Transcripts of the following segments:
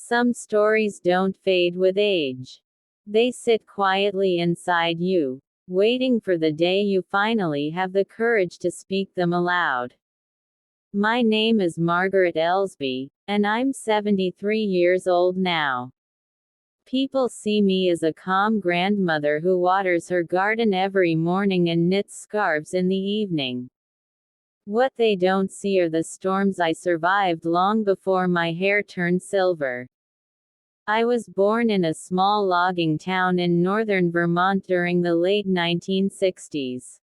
Some stories don't fade with age. They sit quietly inside you, waiting for the day you finally have the courage to speak them aloud. My name is Margaret Ellsby, and I'm 73 years old now. People see me as a calm grandmother who waters her garden every morning and knits scarves in the evening. What they don't see are the storms I survived long before my hair turned silver. I was born in a small logging town in northern Vermont during the late 1960s.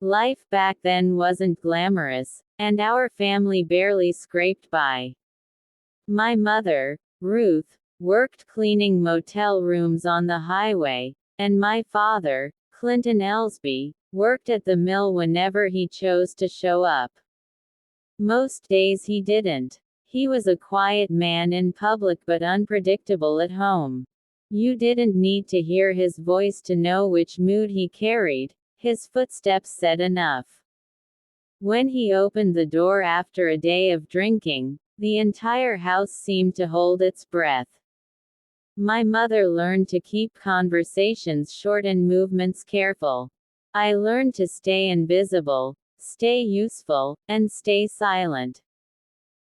Life back then wasn't glamorous, and our family barely scraped by. My mother, Ruth, worked cleaning motel rooms on the highway, and my father, Clinton Ellsby, worked at the mill whenever he chose to show up. Most days he didn't. He was a quiet man in public but unpredictable at home. You didn't need to hear his voice to know which mood he carried, his footsteps said enough. When he opened the door after a day of drinking, the entire house seemed to hold its breath. My mother learned to keep conversations short and movements careful. I learned to stay invisible, stay useful, and stay silent.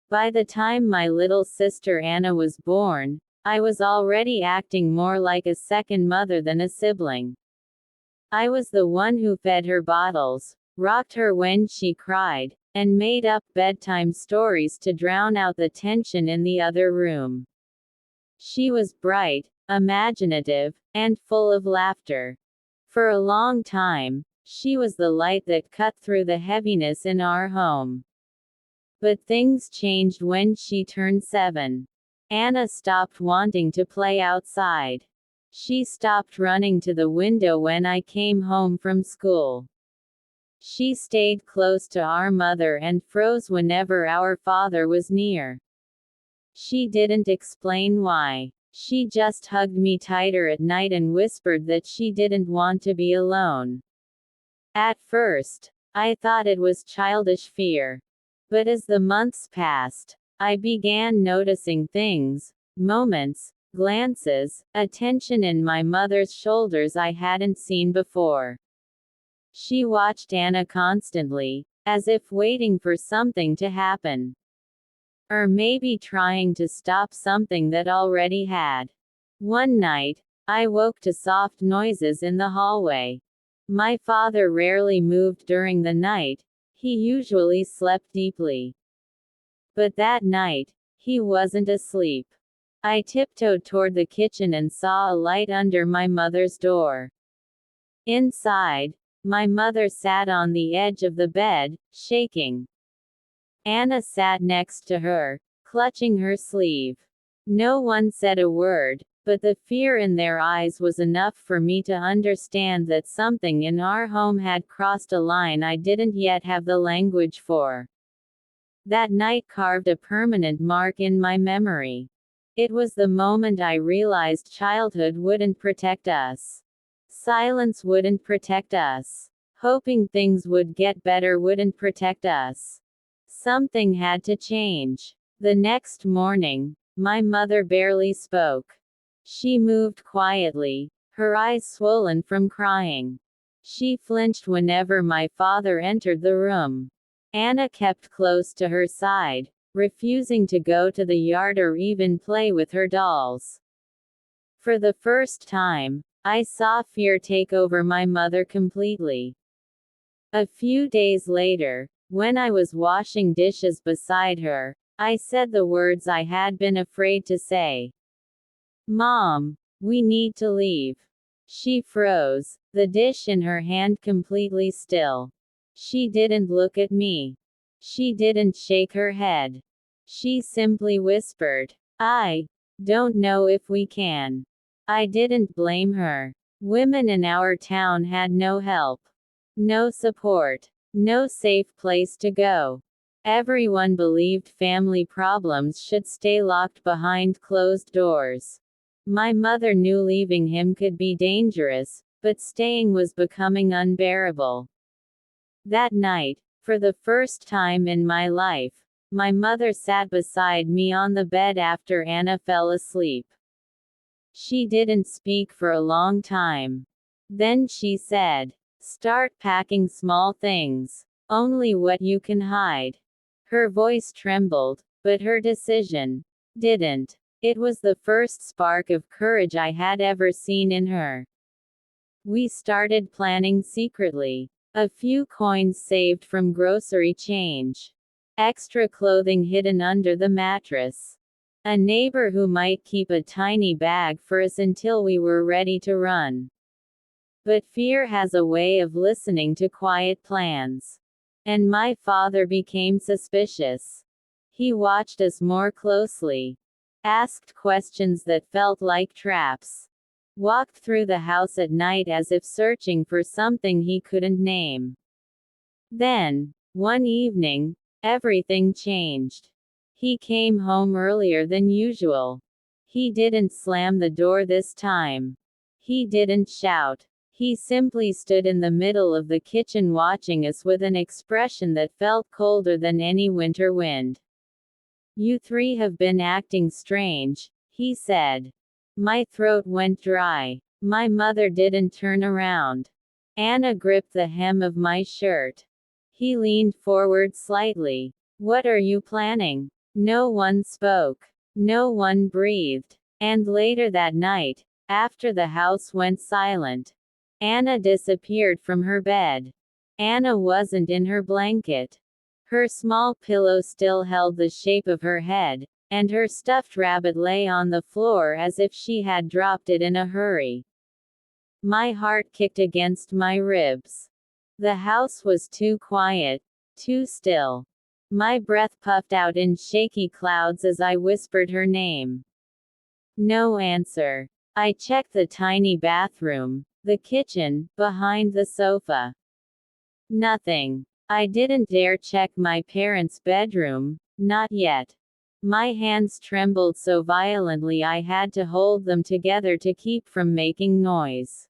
By the time my little sister Anna was born, I was already acting more like a second mother than a sibling. I was the one who fed her bottles, rocked her when she cried, and made up bedtime stories to drown out the tension in the other room. She was bright, imaginative, and full of laughter. For a long time, she was the light that cut through the heaviness in our home. But things changed when she turned 7. Anna stopped wanting to play outside. She stopped running to the window when I came home from school. She stayed close to our mother and froze whenever our father was near. She didn't explain why. She just hugged me tighter at night and whispered that she didn't want to be alone. At first, I thought it was childish fear. But as the months passed, I began noticing things, moments, glances, attention in my mother's shoulders I hadn't seen before. She watched Anna constantly, as if waiting for something to happen. Or maybe trying to stop something that already had. One night, I woke to soft noises in the hallway. My father rarely moved during the night, he usually slept deeply. But that night, he wasn't asleep. I tiptoed toward the kitchen and saw a light under my mother's door. Inside, my mother sat on the edge of the bed, shaking. Anna sat next to her, clutching her sleeve. No one said a word, but the fear in their eyes was enough for me to understand that something in our home had crossed a line I didn't yet have the language for. That night carved a permanent mark in my memory. It was the moment I realized childhood wouldn't protect us. Silence wouldn't protect us. Hoping things would get better wouldn't protect us. Something had to change. The next morning, my mother barely spoke. She moved quietly, her eyes swollen from crying. She flinched whenever my father entered the room. Anna kept close to her side, refusing to go to the yard or even play with her dolls. For the first time, I saw fear take over my mother completely. A few days later, when I was washing dishes beside her, I said the words I had been afraid to say. "Mom, we need to leave." She froze, the dish in her hand completely still. She didn't look at me. She didn't shake her head. She simply whispered, "I don't know if we can." I didn't blame her. Women in our town had no help. No support. No safe place to go. Everyone believed family problems should stay locked behind closed doors. My mother knew leaving him could be dangerous, but staying was becoming unbearable. That night, for the first time in my life, My mother sat beside me on the bed after Anna fell asleep. She didn't speak for a long time. Then she said, "Start packing small things. Only what you can hide." Her voice trembled, but her decision didn't. It was the first spark of courage I had ever seen in her. We started planning secretly. A few coins saved from grocery change. Extra clothing hidden under the mattress. A neighbor who might keep a tiny bag for us until we were ready to run. But fear has a way of listening to quiet plans. And my father became suspicious. He watched us more closely. Asked questions that felt like traps. Walked through the house at night as if searching for something he couldn't name. Then, one evening, everything changed. He came home earlier than usual. He didn't slam the door this time. He didn't shout. He simply stood in the middle of the kitchen watching us with an expression that felt colder than any winter wind. "You three have been acting strange," he said. My throat went dry. My mother didn't turn around. Anna gripped the hem of my shirt. He leaned forward slightly. "What are you planning?" No one spoke. No one breathed. And later that night, after the house went silent, Anna disappeared from her bed. Anna wasn't in her blanket. Her small pillow still held the shape of her head, and her stuffed rabbit lay on the floor as if she had dropped it in a hurry. My heart kicked against my ribs. The house was too quiet, too still. My breath puffed out in shaky clouds as I whispered her name. No answer. I checked the tiny bathroom, the kitchen, behind the sofa. Nothing. I didn't dare check my parents' bedroom, not yet. My hands trembled so violently I had to hold them together to keep from making noise.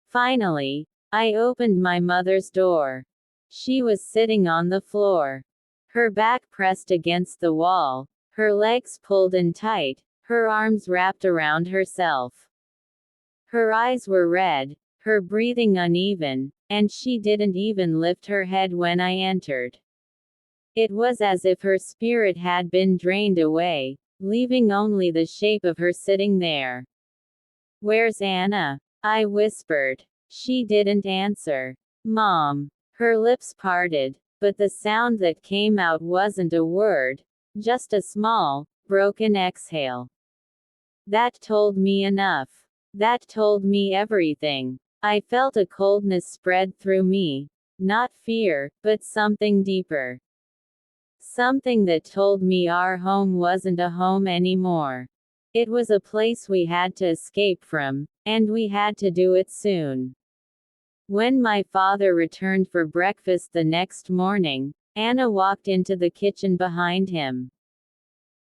Finally, I opened my mother's door. She was sitting on the floor. Her back pressed against the wall, her legs pulled in tight, her arms wrapped around herself. Her eyes were red, her breathing uneven, and she didn't even lift her head when I entered. It was as if her spirit had been drained away, leaving only the shape of her sitting there. "Where's Anna?" I whispered. She didn't answer. "Mom." Her lips parted, but the sound that came out wasn't a word, just a small, broken exhale. That told me enough. That told me everything. I felt a coldness spread through me. Not fear, but something deeper. Something that told me our home wasn't a home anymore. It was a place we had to escape from, and we had to do it soon. When my father returned for breakfast the next morning, Anna walked into the kitchen behind him.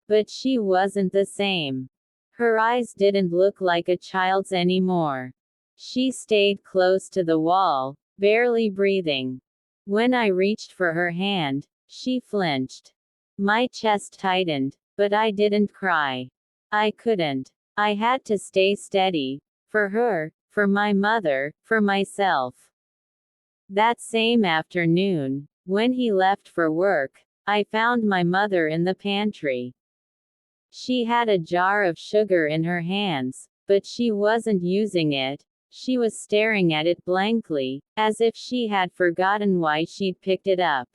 But she wasn't the same. Her eyes didn't look like a child's anymore. She stayed close to the wall, barely breathing. When I reached for her hand, she flinched. My chest tightened, but I didn't cry. I couldn't. I had to stay steady. For her, for my mother, for myself. That same afternoon, when he left for work, I found my mother in the pantry. She had a jar of sugar in her hands, but she wasn't using it. She was staring at it blankly, as if she had forgotten why she'd picked it up.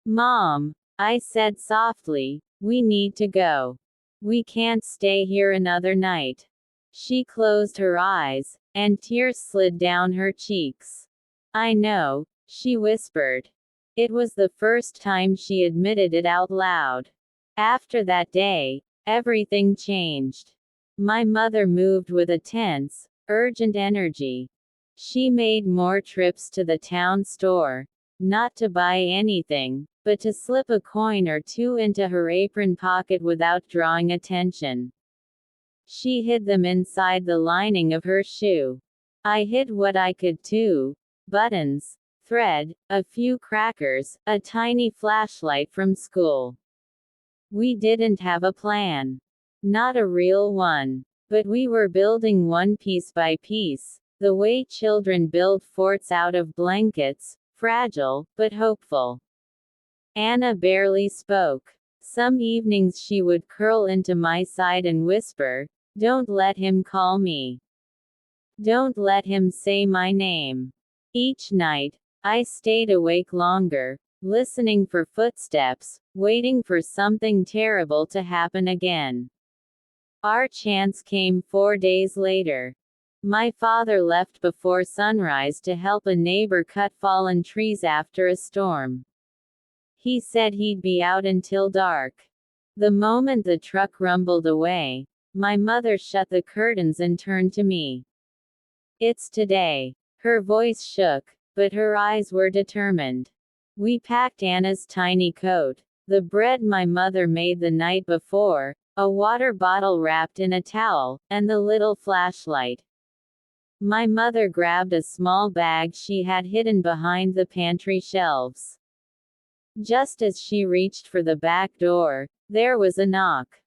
"Mom," I said softly, "we need to go. We can't stay here another night." She closed her eyes, and tears slid down her cheeks. "I know," she whispered. It was the first time she admitted it out loud. After that day, everything changed. My mother moved with a tense, urgent energy. She made more trips to the town store, not to buy anything, but to slip a coin or two into her apron pocket without drawing attention. She hid them inside the lining of her shoe. I hid what I could too: buttons, thread, a few crackers, a tiny flashlight from school. We didn't have a plan. Not a real one. But we were building one piece by piece, the way children build forts out of blankets, fragile, but hopeful. Anna barely spoke. Some evenings she would curl into my side and whisper, "Don't let him call me. Don't let him say my name." Each night, I stayed awake longer, listening for footsteps, waiting for something terrible to happen again. Our chance came 4 days later. My father left before sunrise to help a neighbor cut fallen trees after a storm. He said he'd be out until dark. The moment the truck rumbled away, my mother shut the curtains and turned to me. "It's today." Her voice shook, but her eyes were determined. We packed Anna's tiny coat, the bread my mother made the night before, a water bottle wrapped in a towel, and the little flashlight. My mother grabbed a small bag she had hidden behind the pantry shelves. Just as she reached for the back door, there was a knock.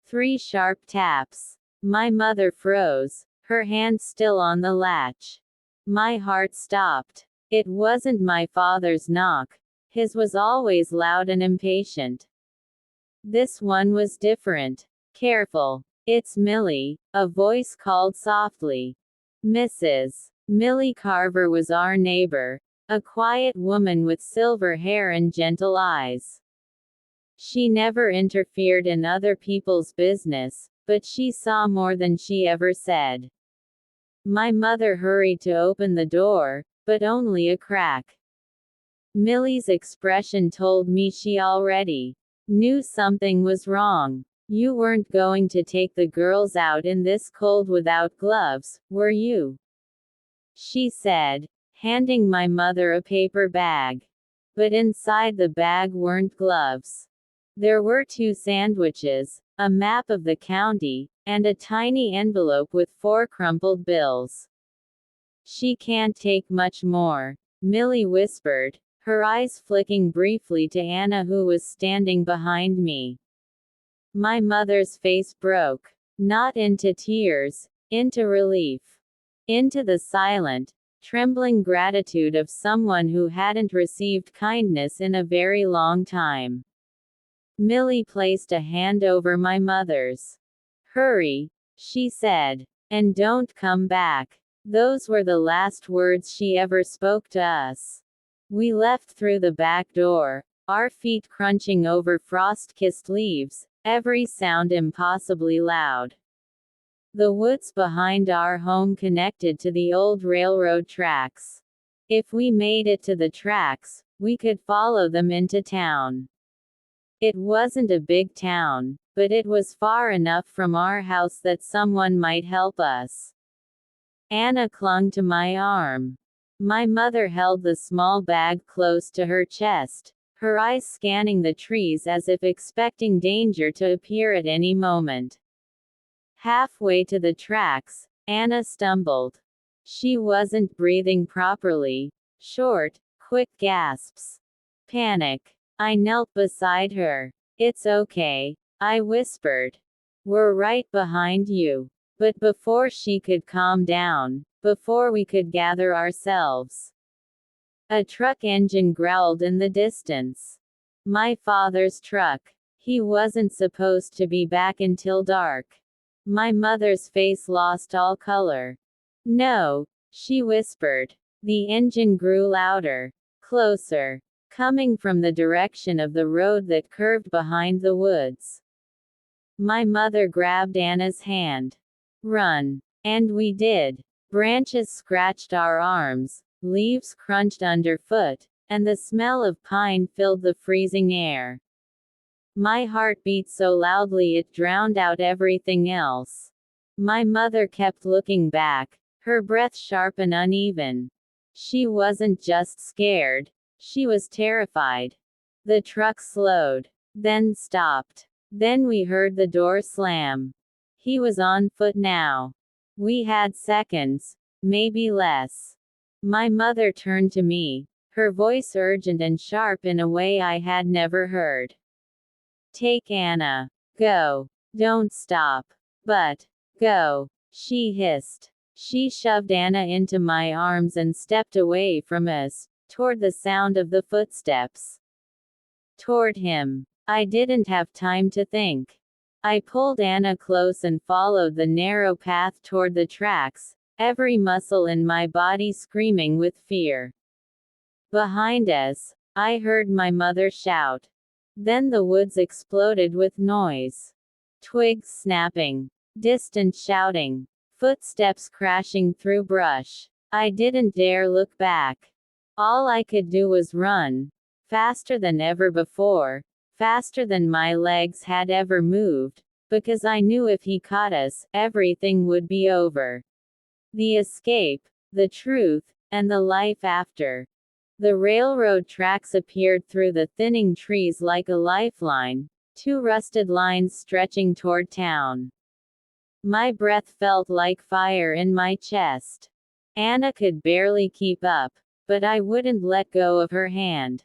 3 sharp taps. My mother froze, her hand still on the latch. My heart stopped. It wasn't my father's knock. His was always loud and impatient. This one was different. Careful. "It's Millie," a voice called softly. Mrs. Millie Carver was our neighbor, a quiet woman with silver hair and gentle eyes. She never interfered in other people's business, but she saw more than she ever said. My mother hurried to open the door, but only a crack. Millie's expression told me she already knew something was wrong. "You weren't going to take the girls out in this cold without gloves, were you?" she said, handing my mother a paper bag. But inside the bag weren't gloves. There were 2 sandwiches, a map of the county, and a tiny envelope with 4 crumpled bills. "She can't take much more," Millie whispered, her eyes flicking briefly to Anna, who was standing behind me. My mother's face broke. Not into tears, into relief. Into the silent, trembling gratitude of someone who hadn't received kindness in a very long time. Millie placed a hand over my mother's. "Hurry," she said. "And don't come back." Those were the last words she ever spoke to us. We left through the back door, our feet crunching over frost-kissed leaves, every sound impossibly loud. The woods behind our home connected to the old railroad tracks. If we made it to the tracks, we could follow them into town. It wasn't a big town, but it was far enough from our house that someone might help us. Anna clung to my arm. My mother held the small bag close to her chest, her eyes scanning the trees as if expecting danger to appear at any moment. Halfway to the tracks, Anna stumbled. She wasn't breathing properly. Short, quick gasps. Panic. I knelt beside her. "It's okay," I whispered. "We're right behind you." But before she could calm down, before we could gather ourselves, a truck engine growled in the distance. My father's truck. He wasn't supposed to be back until dark. My mother's face lost all color. "No," she whispered. The engine grew louder. Closer. Coming from the direction of the road that curved behind the woods. My mother grabbed Anna's hand. "Run." And we did. Branches scratched our arms, leaves crunched underfoot, and the smell of pine filled the freezing air. My heart beat so loudly it drowned out everything else. My mother kept looking back, her breath sharp and uneven. She wasn't just scared, she was terrified. The truck slowed, then stopped. Then we heard the door slam. He was on foot now. We had seconds, maybe less. My mother turned to me, her voice urgent and sharp in a way I had never heard. Take Anna. Go. Don't stop. But, go, she hissed. She shoved Anna into my arms and stepped away from us, toward the sound of the footsteps. Toward him. I didn't have time to think. I pulled Anna close and followed the narrow path toward the tracks, every muscle in my body screaming with fear. Behind us, I heard my mother shout. Then the woods exploded with noise. Twigs snapping. Distant shouting. Footsteps crashing through brush. I didn't dare look back. All I could do was run. Faster than ever before. Faster than my legs had ever moved. Because I knew if he caught us, everything would be over. The escape, the truth, and the life after. The railroad tracks appeared through the thinning trees like a lifeline, two rusted lines stretching toward town. My breath felt like fire in my chest. Anna could barely keep up, but I wouldn't let go of her hand.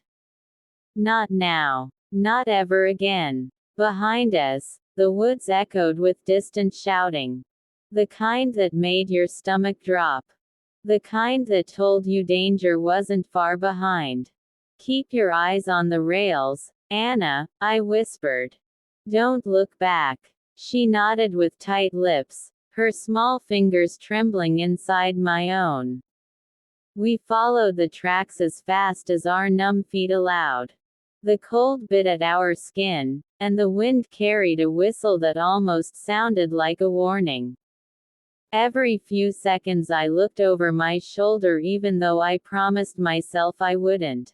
Not now. Not ever again. Behind us, the woods echoed with distant shouting. The kind that made your stomach drop. The kind that told you danger wasn't far behind. Keep your eyes on the rails, Anna, I whispered. Don't look back. She nodded with tight lips, her small fingers trembling inside my own. We followed the tracks as fast as our numb feet allowed. The cold bit at our skin, and the wind carried a whistle that almost sounded like a warning. Every few seconds I looked over my shoulder even though I promised myself I wouldn't.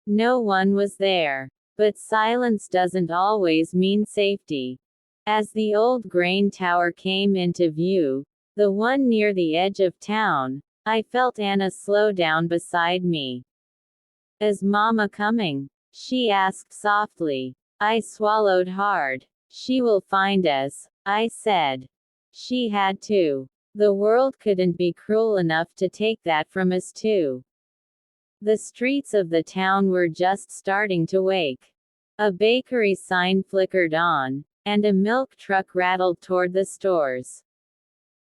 No one was there. But silence doesn't always mean safety. As the old grain tower came into view, the one near the edge of town, I felt Anna slow down beside me. Is Mama coming? She asked softly. I swallowed hard. She will find us, I said. She had to. The world couldn't be cruel enough to take that from us too. The streets of the town were just starting to wake. A bakery sign flickered on, and a milk truck rattled toward the stores.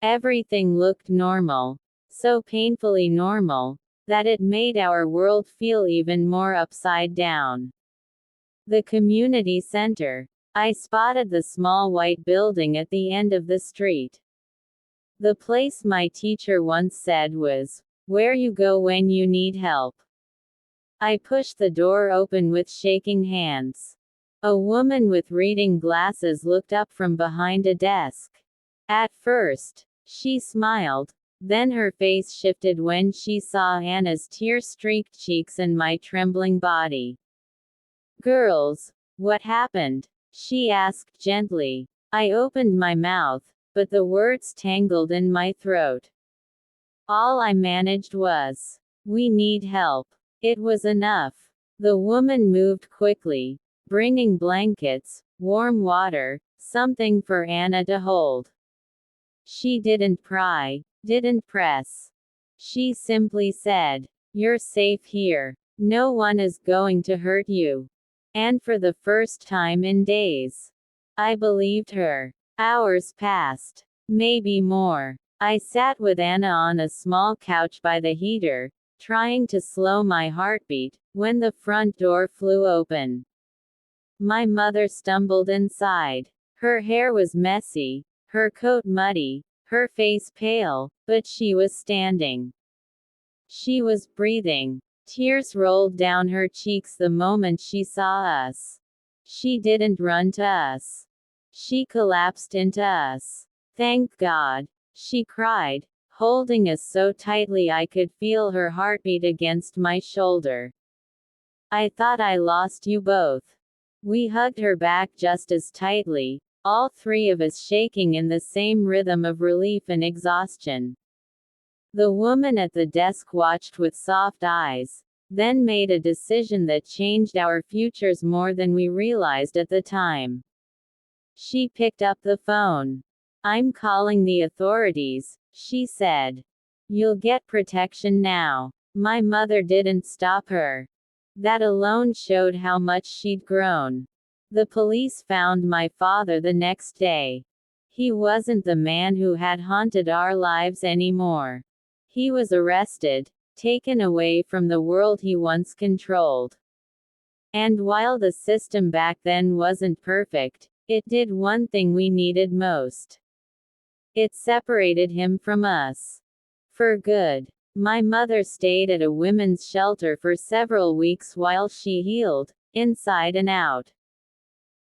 Everything looked normal. So painfully normal, that it made our world feel even more upside down. The community center. I spotted the small white building at the end of the street. The place my teacher once said was, where you go when you need help. I pushed the door open with shaking hands. A woman with reading glasses looked up from behind a desk. At first, she smiled. Then her face shifted when she saw Anna's tear-streaked cheeks and my trembling body. Girls, what happened? She asked gently. I opened my mouth, but the words tangled in my throat. All I managed was, we need help. It was enough. The woman moved quickly, bringing blankets, warm water, something for Anna to hold. She didn't pry, didn't press. She simply said, you're safe here. No one is going to hurt you. And for the first time in days, I believed her. Hours passed. Maybe more. I sat with Anna on a small couch by the heater, trying to slow my heartbeat, when the front door flew open. My mother stumbled inside. Her hair was messy, her coat muddy, her face pale, but she was standing. She was breathing. Tears rolled down her cheeks the moment she saw us. She didn't run to us. She collapsed into us. Thank God, she cried, holding us so tightly I could feel her heartbeat against my shoulder. I thought I lost you both. We hugged her back just as tightly, all three of us shaking in the same rhythm of relief and exhaustion. The woman at the desk watched with soft eyes, then made a decision that changed our futures more than we realized at the time. She picked up the phone. I'm calling the authorities, she said. You'll get protection now. My mother didn't stop her. That alone showed how much she'd grown. The police found my father the next day. He wasn't the man who had haunted our lives anymore. He was arrested, taken away from the world he once controlled. And while the system back then wasn't perfect, it did one thing we needed most. It separated him from us. For good. My mother stayed at a women's shelter for several weeks while she healed, inside and out.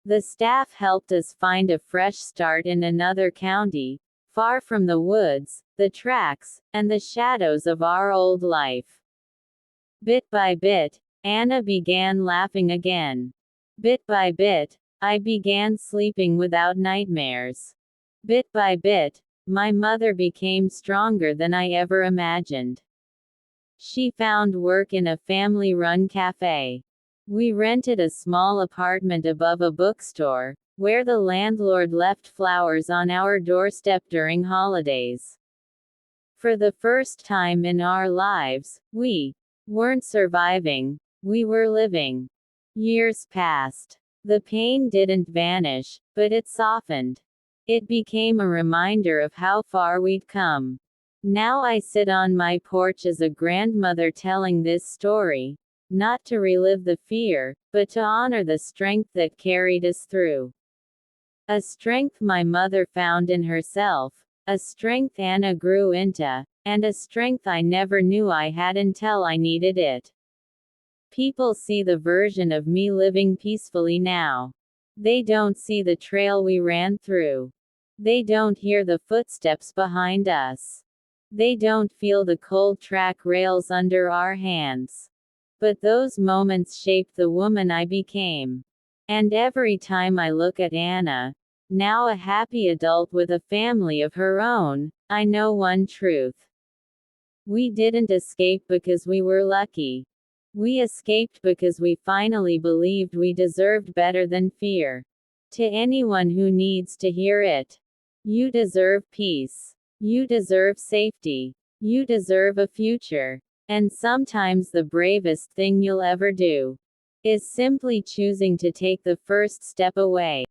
The staff helped us find a fresh start in another county, far from the woods, the tracks, and the shadows of our old life. Bit by bit, Anna began laughing again. Bit by bit, I began sleeping without nightmares. Bit by bit, my mother became stronger than I ever imagined. She found work in a family-run cafe. We rented a small apartment above a bookstore, where the landlord left flowers on our doorstep during holidays. For the first time in our lives, we weren't surviving, we were living. Years passed. The pain didn't vanish, but it softened. It became a reminder of how far we'd come. Now I sit on my porch as a grandmother telling this story, not to relive the fear, but to honor the strength that carried us through. A strength my mother found in herself, a strength Anna grew into, and a strength I never knew I had until I needed it. People see the version of me living peacefully now. They don't see the trail we ran through. They don't hear the footsteps behind us. They don't feel the cold track rails under our hands. But those moments shaped the woman I became. And every time I look at Anna, now a happy adult with a family of her own, I know one truth. We didn't escape because we were lucky. We escaped because we finally believed we deserved better than fear. To anyone who needs to hear it, you deserve peace. You deserve safety. You deserve a future. And sometimes the bravest thing you'll ever do is simply choosing to take the first step away.